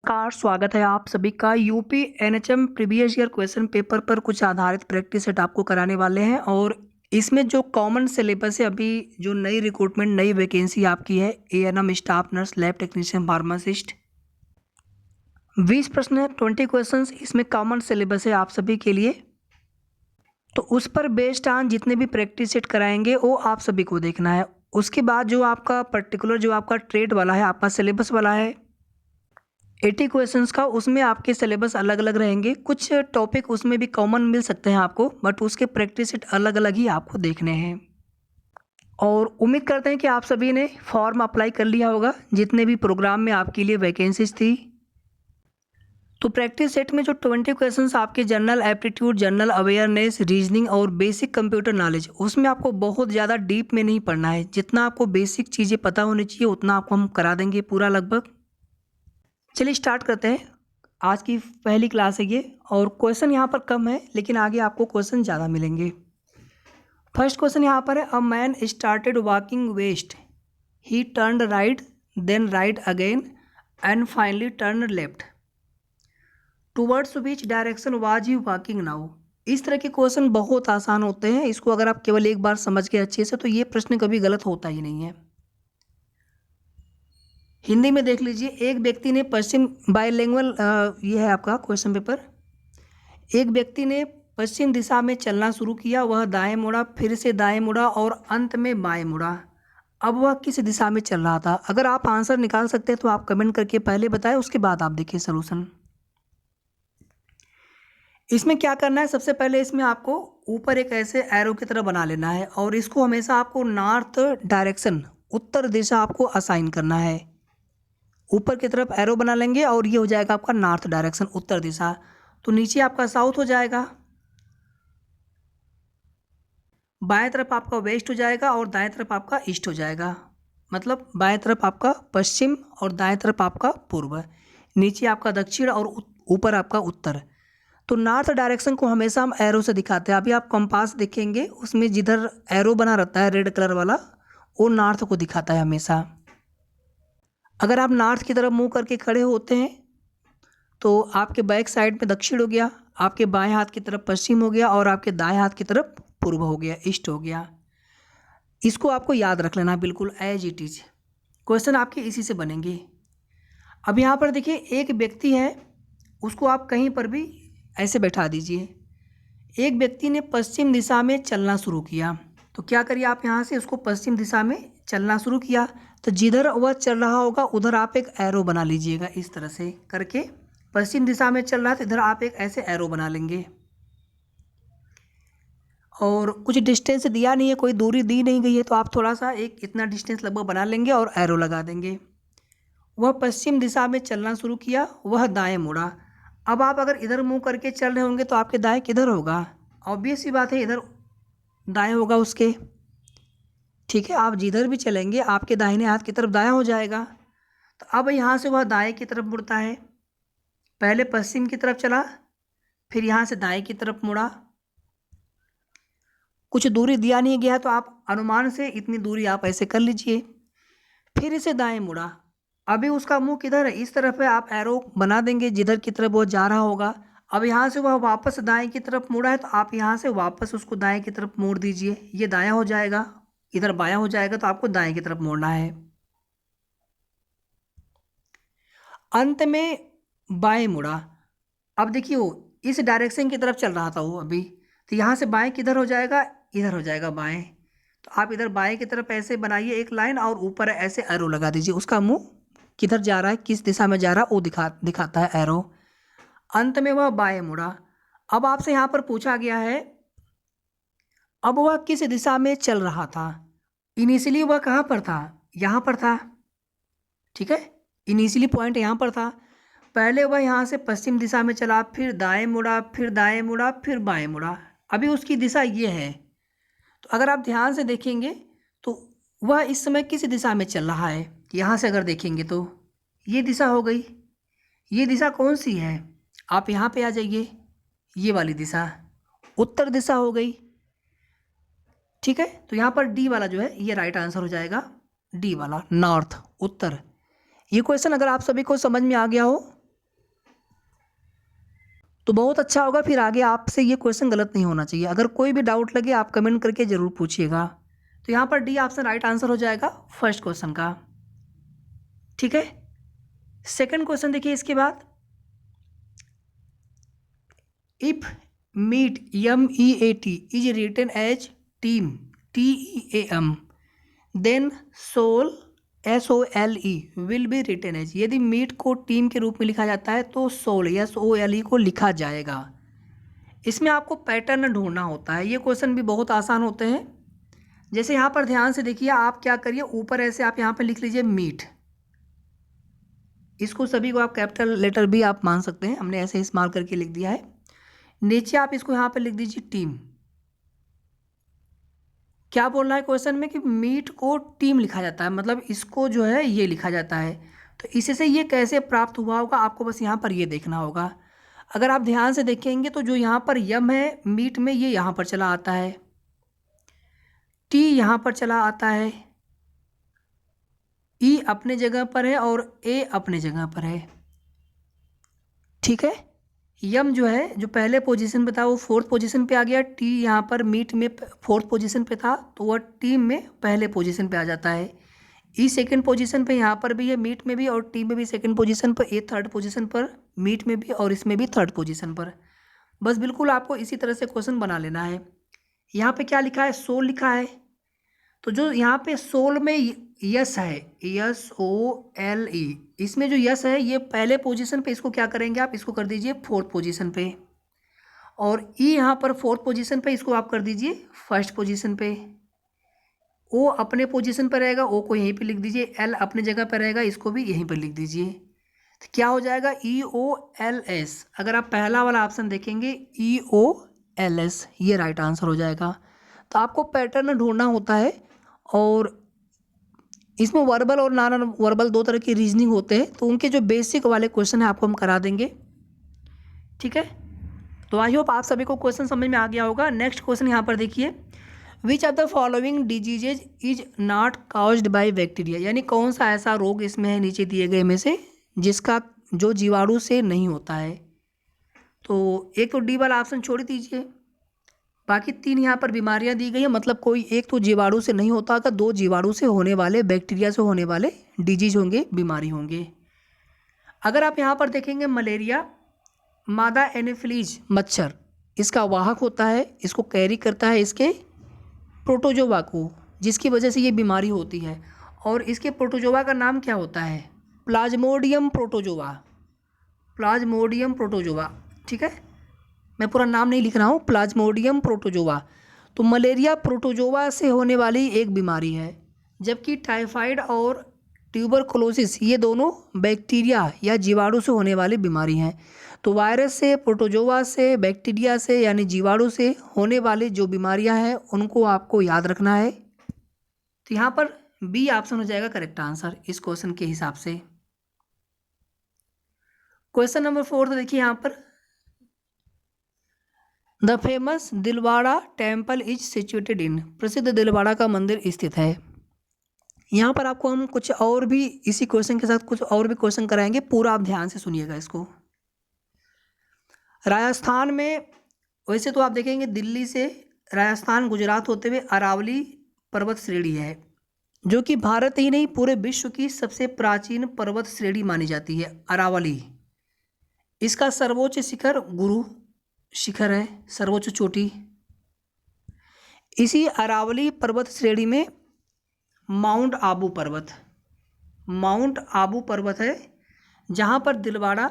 नमस्कार, स्वागत है आप सभी का UP NHM previous year question paper पर कुछ आधारित प्रैक्टिस सेट आपको कराने वाले हैं। और इसमें जो कॉमन सिलेबस है, अभी जो नई रिक्रूटमेंट नई वैकेंसी आपकी है ANM staff nurse lab technician pharmacist, 20 प्रश्न है, 20 क्वेश्चंस इसमें कॉमन सिलेबस है आप सभी के लिए। तो उस पर बेस्ड ऑन जितने भी प्रैक्टिस सेट कराएंगे वो आप सभी को देखना है। उसके बाद जो आपका पर्टिकुलर जो आपका ट्रेड वाला है, आपका सिलेबस वाला है 80 क्वेश्चंस का, उसमें आपके सिलेबस अलग अलग रहेंगे। कुछ टॉपिक उसमें भी कॉमन मिल सकते हैं आपको, बट उसके प्रैक्टिस सेट अलग अलग ही आपको देखने हैं। और उम्मीद करते हैं कि आप सभी ने फॉर्म अप्लाई कर लिया होगा जितने भी प्रोग्राम में आपके लिए वैकेंसीज थी। तो प्रैक्टिस सेट में जो 20 क्वेश्चंस आपके general aptitude, general awareness, reasoning और बेसिक कंप्यूटर नॉलेज, उसमें आपको बहुत ज़्यादा डीप में नहीं पढ़ना है। जितना आपको बेसिक चीज़ें पता होनी चाहिए उतना आपको हम करा देंगे पूरा लगभग। चलिए स्टार्ट करते हैं। आज की पहली क्लास है ये, और क्वेश्चन यहाँ पर कम है लेकिन आगे आपको क्वेश्चन ज़्यादा मिलेंगे। फर्स्ट क्वेश्चन यहाँ पर है, a man started walking west, he turn right, then right again and finally turn left, towards which direction was he walking now. इस तरह के क्वेश्चन बहुत आसान होते हैं। इसको अगर आप केवल एक बार समझ गए अच्छे से तो ये प्रश्न कभी गलत होता ही नहीं है। हिंदी में देख लीजिए, एक व्यक्ति ने पश्चिम बाइलिंगुअल, ये है आपका क्वेश्चन पेपर। एक व्यक्ति ने पश्चिम दिशा में चलना शुरू किया, वह दाएं मुड़ा, फिर से दाएं मुड़ा और अंत में बाएं मुड़ा। अब वह किस दिशा में चल रहा था? अगर आप आंसर निकाल सकते हैं तो आप कमेंट करके पहले बताएं, उसके बाद आप देखिए सलूशन। इसमें क्या करना है, सबसे पहले इसमें आपको ऊपर एक ऐसे एरो की तरह बना लेना है और इसको हमेशा आपको नॉर्थ डायरेक्शन, उत्तर दिशा आपको असाइन करना है। ऊपर की तरफ एरो बना लेंगे और ये हो जाएगा आपका नॉर्थ डायरेक्शन, उत्तर दिशा। तो नीचे आपका साउथ हो जाएगा, बाएं तरफ आपका वेस्ट हो जाएगा और दाएं तरफ आपका ईस्ट हो जाएगा। मतलब बाएं तरफ आपका पश्चिम और दाएं तरफ आपका पूर्व, नीचे आपका दक्षिण और ऊपर आपका उत्तर। तो नॉर्थ डायरेक्शन को हमेशा हम एरो से दिखाते हैं। अभी आप कंपास देखेंगे, उसमें जिधर एरो बना रहता है रेड कलर वाला, वो नॉर्थ को दिखाता है हमेशा। अगर आप नॉर्थ की तरफ मुंह करके खड़े होते हैं तो आपके बैक साइड में दक्षिण हो गया, आपके बाएं हाथ की तरफ पश्चिम हो गया और आपके दाएं हाथ की तरफ पूर्व हो गया, ईस्ट हो गया। इसको आपको याद रख लेना बिल्कुल एज इट इज। क्वेश्चन आपके इसी से बनेंगे। अब यहाँ पर देखिए, एक व्यक्ति है, उसको आप कहीं पर भी ऐसे बैठा दीजिए। एक व्यक्ति ने पश्चिम दिशा में चलना शुरू किया, तो क्या करिए आप यहाँ से उसको पश्चिम दिशा में चलना शुरू किया, तो जिधर वह चल रहा होगा उधर आप एक एरो बना लीजिएगा। इस तरह से करके पश्चिम दिशा में चल रहा है तो इधर आप एक ऐसे एरो बना लेंगे। और कुछ डिस्टेंस दिया नहीं है, कोई दूरी दी नहीं गई है, तो आप थोड़ा सा एक इतना डिस्टेंस लगभग बना लेंगे और एरो लगा देंगे। वह पश्चिम दिशा में चलना शुरू किया, वह दाएं मुड़ा। अब आप अगर इधर मुंह करके चल रहे होंगे तो आपके दाएं किधर होगा? ऑब्वियस सी बात है, इधर दाएं होगा उसके। ठीक है, आप जिधर भी चलेंगे आपके दाहिने हाथ की तरफ दायां हो जाएगा। तो अब यहाँ से वह दाएं की तरफ मुड़ता है। पहले पश्चिम की तरफ चला, फिर यहाँ से दाएं की तरफ मुड़ा। कुछ दूरी दिया नहीं गया तो आप अनुमान से इतनी दूरी आप ऐसे कर लीजिए। फिर इसे दाएं मुड़ा, अभी उसका मुंह किधर है? इस तरफ है। आप एरो बना देंगे जिधर की तरफ वो जा रहा होगा। अब यहाँ से वह वापस दाएं की तरफ मुड़ा है तो आप यहाँ से वापस उसको दाएं की तरफ मोड़ दीजिए। ये दायां हो जाएगा, इधर बायां हो जाएगा, तो आपको दाएं की तरफ मोड़ना है। अंत में बाएं मुड़ा। अब देखिए वो इस डायरेक्शन की तरफ चल रहा था वो अभी, तो यहाँ से बाएं किधर हो जाएगा? इधर हो जाएगा बाएं। तो आप इधर बाएं की तरफ ऐसे बनाइए एक लाइन और ऊपर ऐसे एरो लगा दीजिए। उसका मुंह किधर जा रहा है, किस दिशा में जा रहा है, वो दिखाता है एरो। अंत में वह बाएं मुड़ा। अब आपसे यहाँ पर पूछा गया है, अब वह किस दिशा में चल रहा था? इनिशियली वह कहाँ पर था? यहाँ पर था। ठीक है, इनिशियली पॉइंट यहाँ पर था। पहले वह यहाँ से पश्चिम दिशा में चला, फिर दाएं मुड़ा, फिर दाएं मुड़ा, फिर बाएं मुड़ा। अभी उसकी दिशा ये है। तो अगर आप ध्यान से देखेंगे तो वह इस समय किस दिशा में चल रहा है? यहाँ से अगर देखेंगे तो ये दिशा हो गई। ये दिशा कौन सी है? आप यहाँ पे आ जाइए, ये वाली दिशा उत्तर दिशा हो गई। ठीक है, तो यहाँ पर डी वाला जो है ये राइट आंसर हो जाएगा, डी वाला, नॉर्थ, उत्तर। ये क्वेश्चन अगर आप सभी को समझ में आ गया हो तो बहुत अच्छा होगा, फिर आगे आपसे ये क्वेश्चन गलत नहीं होना चाहिए। अगर कोई भी डाउट लगे आप कमेंट करके ज़रूर पूछिएगा। तो यहाँ पर डी ऑप्शन राइट आंसर हो जाएगा फर्स्ट क्वेश्चन का। ठीक है, सेकंड क्वेश्चन देखिए इसके बाद, if meat MEAT is written as team TEAM then sole SOLE will be written as. यदि मीट को टीम के रूप में लिखा जाता है तो सोल SOLE को लिखा जाएगा। इसमें आपको पैटर्न ढूंढना होता है। ये क्वेश्चन भी बहुत आसान होते हैं। जैसे यहाँ पर ध्यान से देखिए, आप क्या करिए, ऊपर ऐसे आप यहाँ पर लिख लीजिए मीट, इसको सभी को आप कैपिटल लेटर भी आप मान सकते हैं, हमने ऐसे इस्तेमाल करके लिख दिया है। नीचे आप इसको यहाँ पर लिख दीजिए टीम। क्या बोल रहा है क्वेश्चन में कि मीट को टीम लिखा जाता है, मतलब इसको जो है ये लिखा जाता है। तो इससे ये कैसे प्राप्त हुआ होगा आपको बस यहाँ पर ये देखना होगा। अगर आप ध्यान से देखेंगे तो जो यहाँ पर यम है मीट में, ये यहाँ पर चला आता है, टी यहाँ पर चला आता है, ई अपने जगह पर है और ए अपने जगह पर है। ठीक है, यम जो है जो पहले पोजीशन पे था वो फोर्थ पोजीशन पे आ गया, टी यहाँ पर मीट में फोर्थ पोजीशन पे था तो वह टीम में पहले पोजीशन पे आ जाता है। ई सेकंड पोजीशन पे यहाँ पर भी है, मीट में भी और टीम में भी सेकंड पोजीशन पर, ए थर्ड पोजीशन पर, मीट में भी और इसमें भी थर्ड पोजीशन पर। बस बिल्कुल आपको इसी तरह से क्वेश्चन बना लेना है। यहाँ पे क्या लिखा है, सोल लिखा है, तो जो यहाँ पे सोल में यस है, SOLE, इसमें जो यस है ये पहले पोजीशन पे, इसको क्या करेंगे आप, इसको कर दीजिए फोर्थ पोजीशन पे, और ई यहाँ पर फोर्थ पोजीशन पे, इसको आप कर दीजिए फर्स्ट पोजीशन पे। ओ अपने पोजीशन पर रहेगा, ओ को यहीं पे लिख दीजिए, एल अपने जगह पर रहेगा, इसको भी यहीं पर लिख दीजिए। तो क्या हो जाएगा, EOLS। अगर आप पहला वाला ऑप्शन देखेंगे EOLS, ये राइट आंसर हो जाएगा। तो आपको पैटर्न ढूंढना होता है, और इसमें वर्बल और नॉन वर्बल दो तरह की रीजनिंग होते हैं, तो उनके जो बेसिक वाले क्वेश्चन है आपको हम करा देंगे। ठीक है, तो आई होप आप सभी को क्वेश्चन समझ में आ गया होगा। नेक्स्ट क्वेश्चन यहाँ पर देखिए, which of the following diseases is not caused by bacteria, यानी कौन सा ऐसा रोग इसमें है नीचे दिए गए में से जिसका जो जीवाणु से नहीं होता है। तो एक तो डी वाला ऑप्शन छोड़ दीजिए, बाकी तीन यहाँ पर बीमारियाँ दी गई है, मतलब कोई एक तो जीवाणु से नहीं होता होगा, दो जीवाणु से होने वाले, बैक्टीरिया से होने वाले डिजीज होंगे, बीमारी होंगे। अगर आप यहाँ पर देखेंगे मलेरिया, मादा एनोफिलीज मच्छर इसका वाहक होता है, इसको कैरी करता है इसके प्रोटोजोवा को, जिसकी वजह से ये बीमारी होती है। और इसके प्रोटोजोवा का नाम क्या होता है, प्लाज्मोडियम प्रोटोजोवा, प्लाज्मोडियम प्रोटोजोवा। ठीक है, मैं पूरा नाम नहीं लिख रहा हूँ, प्लाज्मोडियम प्रोटोजोवा। तो मलेरिया प्रोटोजोवा से होने वाली एक बीमारी है, जबकि टाइफाइड और ट्यूबरकुलोसिस ये दोनों बैक्टीरिया या जीवाणु से होने वाली बीमारी हैं। तो वायरस से, प्रोटोजोवा से, बैक्टीरिया से यानी जीवाणु से होने वाली जो बीमारियां हैं उनको आपको याद रखना है। तो यहाँ पर बी ऑप्शन हो जाएगा करेक्ट आंसर इस क्वेश्चन के हिसाब से। क्वेश्चन नंबर 4 तो देखिए यहाँ पर, the famous Dilwara temple is situated in, प्रसिद्ध दिलवाड़ा का मंदिर स्थित है। यहाँ पर आपको हम कुछ और भी इसी क्वेश्चन के साथ कुछ और भी क्वेश्चन कराएंगे, पूरा आप ध्यान से सुनिएगा इसको। राजस्थान में, वैसे तो आप देखेंगे दिल्ली से राजस्थान गुजरात होते हुए अरावली पर्वत श्रेणी है, जो कि भारत ही नहीं पूरे विश्व की सबसे प्राचीन पर्वत श्रेणी मानी जाती है अरावली। इसका सर्वोच्च शिखर गुरु शिखर है, सर्वोच्च चोटी। इसी अरावली पर्वत श्रेणी में माउंट आबू पर्वत, माउंट आबू पर्वत है, जहाँ पर दिलवाड़ा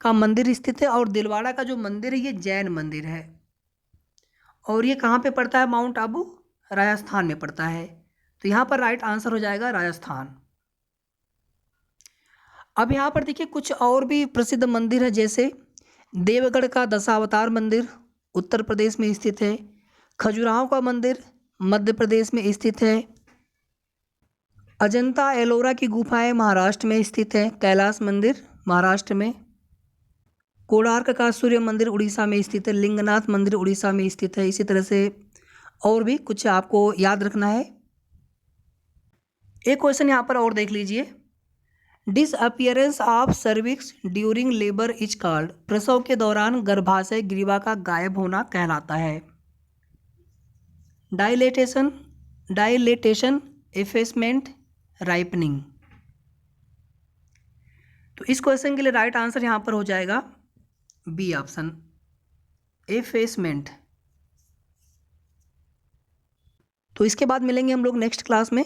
का मंदिर स्थित है। और दिलवाड़ा का जो मंदिर है ये जैन मंदिर है, और ये कहाँ पे पड़ता है, माउंट आबू राजस्थान में पड़ता है। तो यहाँ पर राइट आंसर हो जाएगा राजस्थान। अब यहाँ पर देखिए कुछ और भी प्रसिद्ध मंदिर है, जैसे देवगढ़ का दशावतार मंदिर उत्तर प्रदेश में स्थित है, खजुराहो का मंदिर मध्य प्रदेश में स्थित है, अजंता एलोरा की गुफाएं महाराष्ट्र में स्थित है, कैलाश मंदिर महाराष्ट्र में, कोणार्क का सूर्य मंदिर उड़ीसा में स्थित है, लिंगनाथ मंदिर उड़ीसा में स्थित है। इसी तरह से और भी कुछ आपको याद रखना है। एक क्वेश्चन यहाँ पर और देख लीजिए, disappearance of cervix during labour is called, प्रसव के दौरान गर्भाशय ग्रीवा का गायब होना कहलाता है। Dilatation, dilatation, एफेसमेंट, ripening. तो इस क्वेश्चन के लिए राइट आंसर यहाँ पर हो जाएगा बी ऑप्शन, एफेसमेंट। तो इसके बाद मिलेंगे हम लोग नेक्स्ट क्लास में।